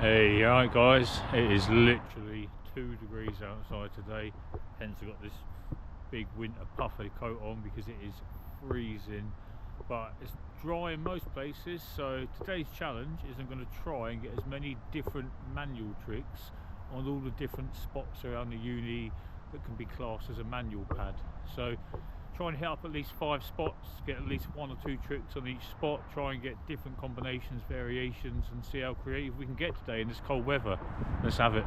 Hey, alright guys, it is literally 2 degrees outside today, hence I've got this big winter puffer coat on because it is freezing, but it's dry in most places. So today's challenge is I'm going to try and get as many different manual tricks on all the different spots around the uni that can be classed as a manual pad. So try and hit up at least 5 spots, get at least 1 or 2 tricks on each spot, try and get different combinations, variations, and see how creative we can get today in this cold weather. Let's have it.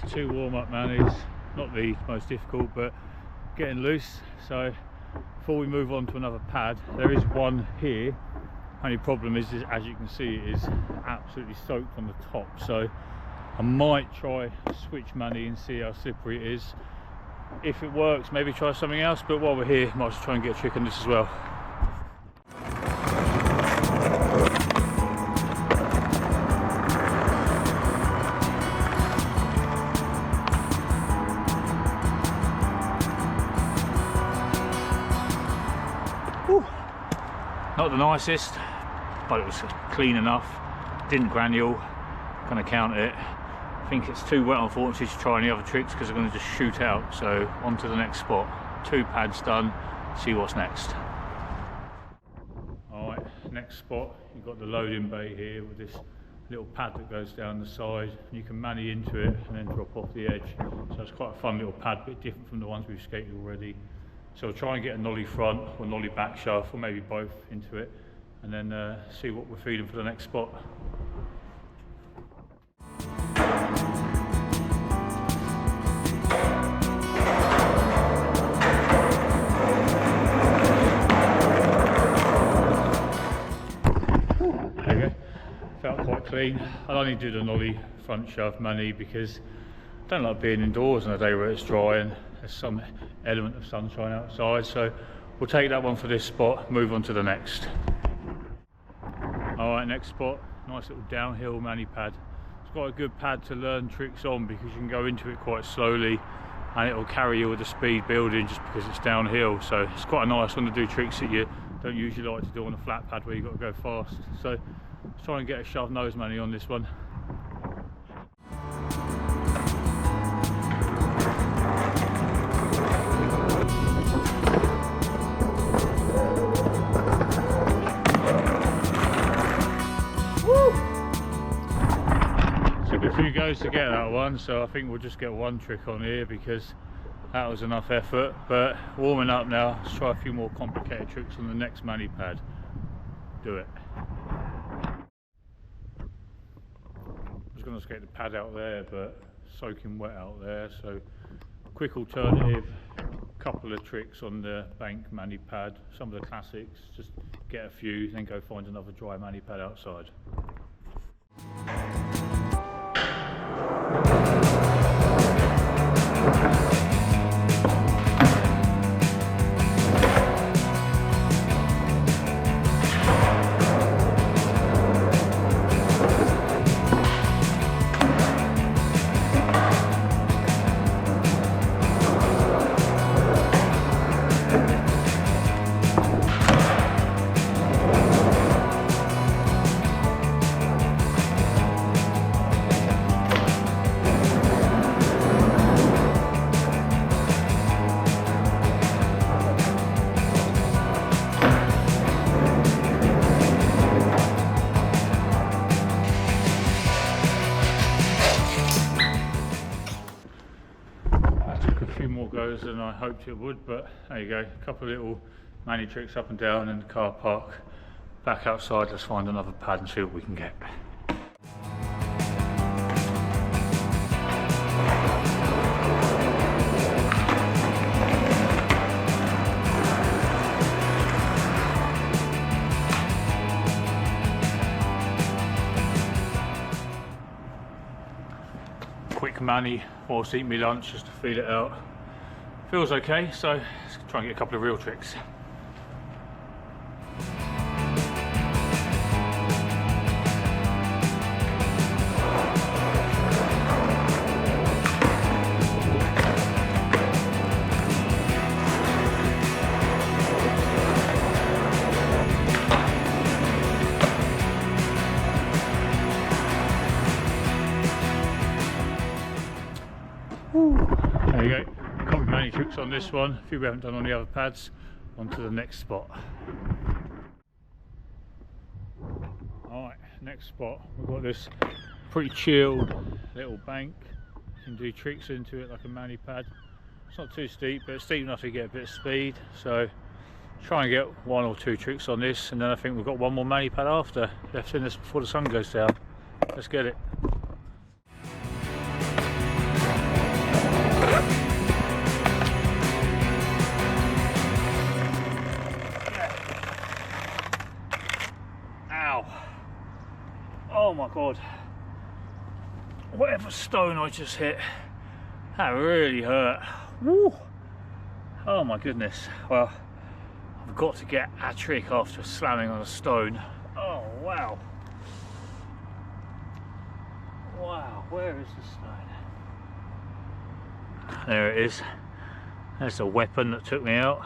Two warm-up mannies, not the most difficult, but getting loose. So before we move on to another pad, there is one here. Only problem is as you can see, it is absolutely soaked on the top, so I might try switch manny and see how slippery it is. If it works, maybe try something else, but while we're here, might just try and get a trick on this as well. Not the nicest, but it was clean enough. Didn't granule, gonna count it. I think it's too wet unfortunately to try any other tricks because I'm gonna just shoot out. So on to the next spot. 2 pads done, see what's next. Alright, next spot, you've got the loading bay here with this little pad that goes down the side. You can manny into it and then drop off the edge. So it's quite a fun little pad, a bit different from the ones we've skated already. So we'll try and get a nollie front or nollie back shaft, or maybe both, into it, and then see what we're feeling for the next spot. There we go. Felt quite clean. I'll only do the nollie front shaft manny because I don't like being indoors on a day where it's dry and there's some element of sunshine outside, so we'll take that one for this spot, move on to the next. Alright, next spot, nice little downhill manny pad. It's quite a good pad to learn tricks on because you can go into it quite slowly and it will carry you with the speed building just because it's downhill. So it's quite a nice one to do tricks that you don't usually like to do on a flat pad where you've got to go fast. So let's try and get a shove nose manny on this one. A few goes to get that one, so I think we'll just get 1 trick on here because that was enough effort. But warming up now, let's try a few more complicated tricks on the next manny pad. Do it. I was going to skate the pad out there, but soaking wet out there, so quick alternative, couple of tricks on the bank manny pad, some of the classics, just get a few, then go find another dry manny pad outside. More goes than I hoped it would, but there you go, a couple of little manny tricks up and down in the car park. Back outside, let's find another pad and see what we can get. quick manny whilst eating my lunch just to feel it out. feels okay, so let's try and get a couple of real tricks. There you go, a couple of manny tricks on this one, a few we haven't done on the other pads. On to the next spot. Alright, next spot, we've got this pretty chilled little bank. You can do tricks into it like a manny pad. It's not too steep, but it's steep enough to get a bit of speed, so try and get 1 or 2 tricks on this, and then I think we've got 1 more manny pad after, left in this before the sun goes down. Let's get it. Oh my god, whatever stone I just hit, that really hurt. Woo. Oh my goodness. Well, I've got to get a trick after slamming on a stone. Oh wow. Wow, where is the stone? There it is. There's the weapon that took me out.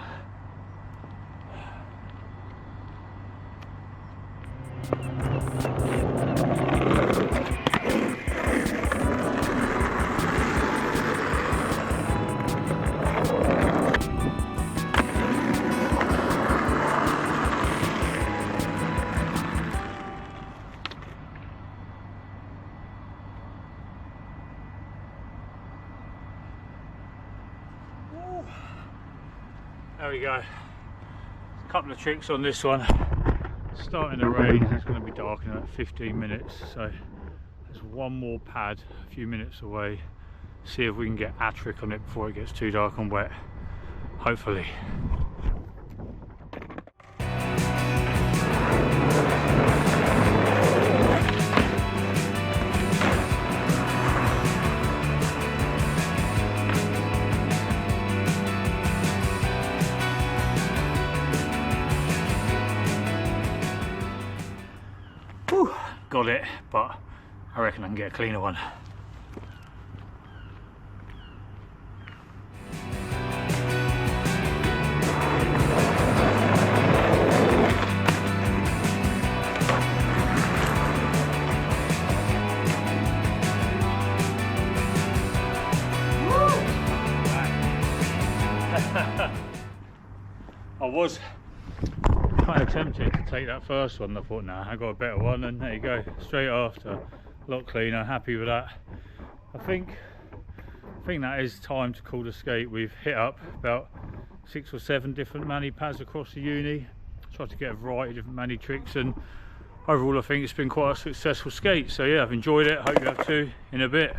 There we go. A couple of tricks on this one. Starting to rain, it's going to be dark in about 15 minutes, so there's 1 more pad a few minutes away. See if we can get a trick on it before it gets too dark and wet. Hopefully. Whew, got it, but I reckon I can get a cleaner one. I was kind of tempted to take that first one. I thought, nah, I got a better one, and there you go, straight after. A lot cleaner, happy with that. I think that is time to call the skate. We've hit up about 6 or 7 different manny pads across the uni, tried to get a variety of different manny tricks, and overall I think it's been quite a successful skate. So yeah, I've enjoyed it, hope you have too. In a bit.